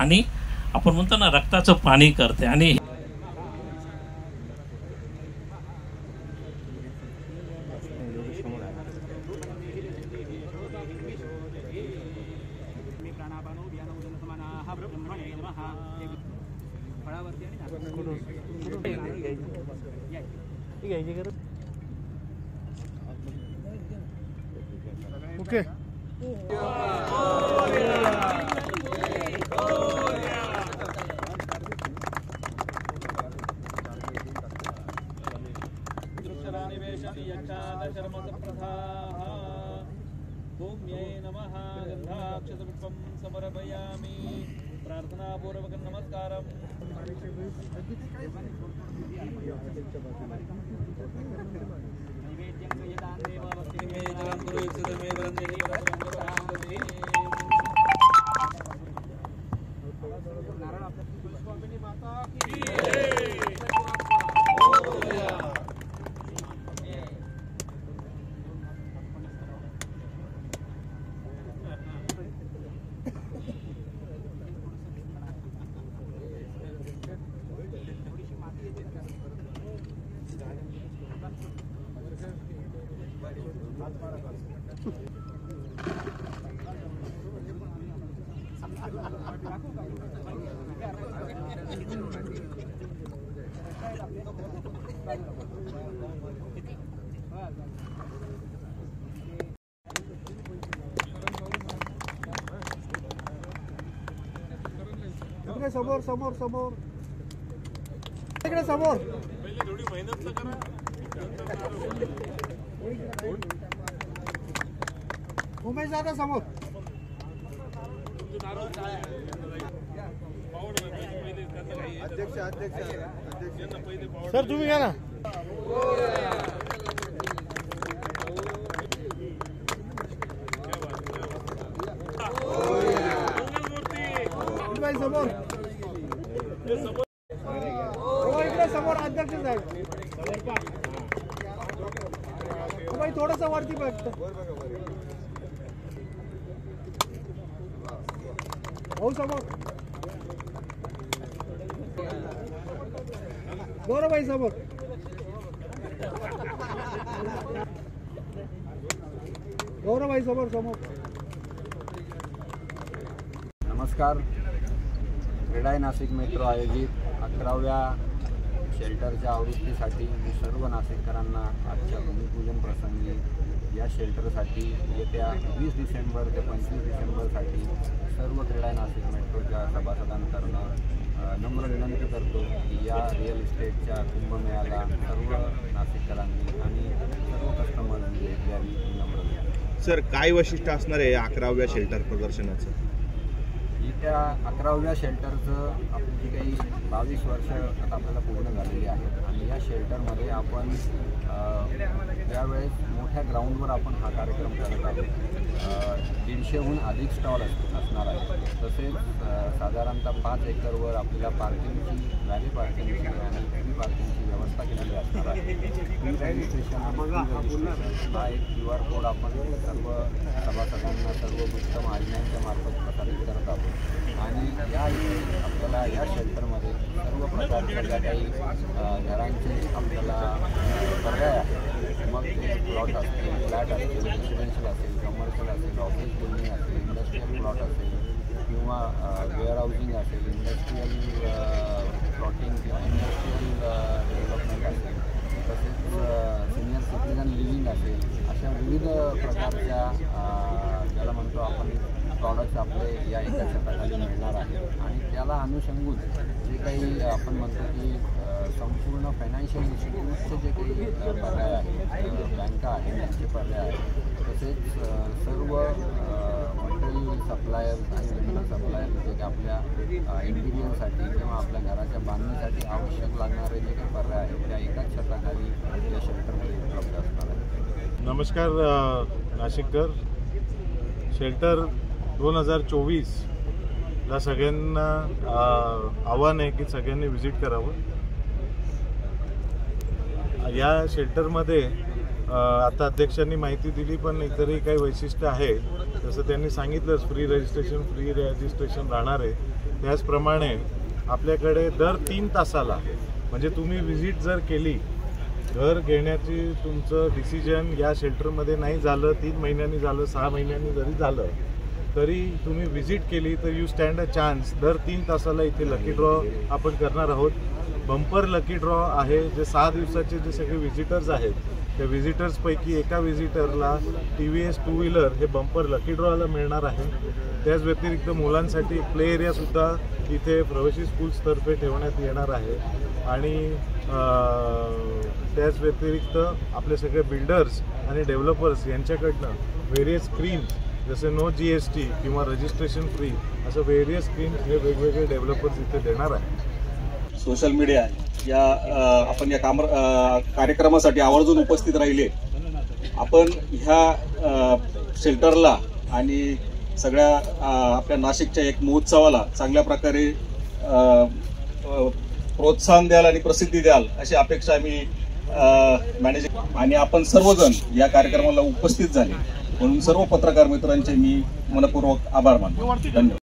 आणि आपण म्हणतो ना रक्ताचं पाणी करते. आणि ओके नमः गंधाक्षतपुष्पं समर्पयामि प्रार्थनापूर्वक नमस्कारम् समोर समोर समोर इकडे समोर थोडी मेहनत करा. उमेश दादा समोर. अध्यक्ष सर तुम्ही घ्या ना. समोर इकडे समोर अध्यक्ष साहेब. थोडस वरती बघत हो समोर. गौरवभाई समोर. गौरवभाई समोर समोर. नमस्कार. क्रीडाई नाशिक मेट्रो आयोजित 11व्या शेल्टरच्या आवृत्तीसाठी मी सर्व नाशिककरांना आजच्या भूमिपूजन प्रसंगी या शेल्टरसाठी येत्या 20 डिसेंबर ते 25 डिसेंबरसाठी सर्व क्रीडाई नाशिक मेट्रोच्या सभासदांकडून नम्र विनंती करतो की या रिअल इस्टेटच्या कुंभमेळ्याला सर्व नाशिककरांनी आणि सर्व कस्टमर्सनी भेट द्यावी ही नम्र विनंती. सर काय वैशिष्ट्य असणार आहे 11व्या शेल्टर प्रदर्शनाचं? येत्या 11व्या शेल्टरचं आपली जी काही 22 वर्ष आता आपल्याला पूर्ण झालेली आहेत आणि या शेल्टरमध्ये आपण यावेळेस मोठ्या ग्राउंडवर आपण हा कार्यक्रम करत आहोत. 150हून अधिक स्टॉल असणार आहे. तसेच साधारणतः 5 एकरवर आपल्याला पार्किंगची व्हॅली पार्किंगची आणि फ्री पार्किंगची व्यवस्था केलेली असणार आहे. फ्री रजिस्ट्रेशन हा एक QR कोड आपण सर्व सभासदांना सर्व वित्त महाजनांच्या मार्फत प्रसारित करत आहोत. आणि या आपल्याला या शेल्टरमध्ये सर्व प्रकारच्या ज्या काही घरांचे आपल्याला पर्याय आहेत, मग ते प्लॉट असतील, फ्लॅट असतील, रेसिडेन्शियल असेल, कमर्शियल असेल, ऑफिस बिल्डिंग असेल, इंडस्ट्रियल प्लॉट असेल किंवा वेअरहाऊसिंग असेल, इंडस्ट्रियल प्लॉटिंग किंवा इंडस्ट्रियल डेव्हलपमेंट असेल, तसेच सिनियर सिटीजन लिव्हिंग असेल, अशा विविध प्रकारच्या ज्याला म्हणतो आपण प्रॉडक्ट्स आपले या एका छताखाली मिळणार आहेत. आणि त्याला अनुषंगून जे काही आपण म्हणतो की संपूर्ण फायनान्शियल इन्स्टिट्यूटचे जे काही पर्याय आहेत, बँका आहेत त्यांचे पर्याय आहेत, तसेच सर्व मटेरियल सप्लायर्स आणि वेंडर सप्लायर जे काही आपल्या इंटिरियरसाठी किंवा आपल्या घराच्या बांधणीसाठी आवश्यक लागणारे जे काही पर्याय आहेत त्या एकाच छताखाली या शेल्टरमध्ये उपलब्ध असणार आहेत. नमस्कार नाशिककर. शेल्टर 2024ला सगळ्यांना आव्हान आहे की सगळ्यांनी व्हिजिट करावं. या शेल्टरमध्ये आता अध्यक्षांनी माहिती दिली, पण इतरही काही वैशिष्ट्य आहे. जसं त्यांनी सांगितलंच फ्री रजिस्ट्रेशन राहणार आहे. त्याचप्रमाणे आपल्याकडे दर 3 तासाला म्हणजे तुम्ही व्हिजिट जर केली, घर घेण्याची तुमचं डिसिजन या शेल्टरमध्ये नाही झालं, 3 महिन्यांनी झालं, 6 महिन्यांनी जरी झालं तरी तुम्ही व्हिजिट केली तर यू स्टँड अ चान्स. दर 3 तासाला इथे लकी ड्रॉ आपण करणार आहोत. बंपर लकी ड्रॉ आहे. जे 6 दिवसाचे जे सगळे व्हिजिटर्स आहेत त्या व्हिजिटर्सपैकी एका व्हिजिटरला TVS 2 व्हीलर हे बंपर लकी ड्रॉला मिळणार आहे. त्याच व्यतिरिक्त मुलांसाठी प्ले एरियासुद्धा इथे प्रवासी स्कूल्सतर्फे ठेवण्यात येणार आहे. आणि त्याच व्यतिरिक्त आपले सगळे बिल्डर्स आणि डेव्हलपर्स यांच्याकडनं व्हेरियस स्कीम्स जसे नो GST किंवा रजिस्ट्रेशन फ्री असं व्हेरियस स्कीम्स हे वेगवेगळे डेव्हलपर्स इथे देणार आहेत. सोशल मीडिया या आपण या कार्यक्रमासाठी आवर्जून उपस्थित राहिले. आपण ह्या शेल्टरला आणि सगळ्या आपल्या नाशिकच्या एक महोत्सवाला चांगल्या प्रकारे प्रोत्साहन द्याल आणि प्रसिद्धी द्याल अशी अपेक्षा मी मॅनेजिंग आणि आपण सर्वजण या कार्यक्रमाला उपस्थित झाले म्हणून सर्व पत्रकार मित्रांचे मी मनपूर्वक आभार मानतो. धन्यवाद.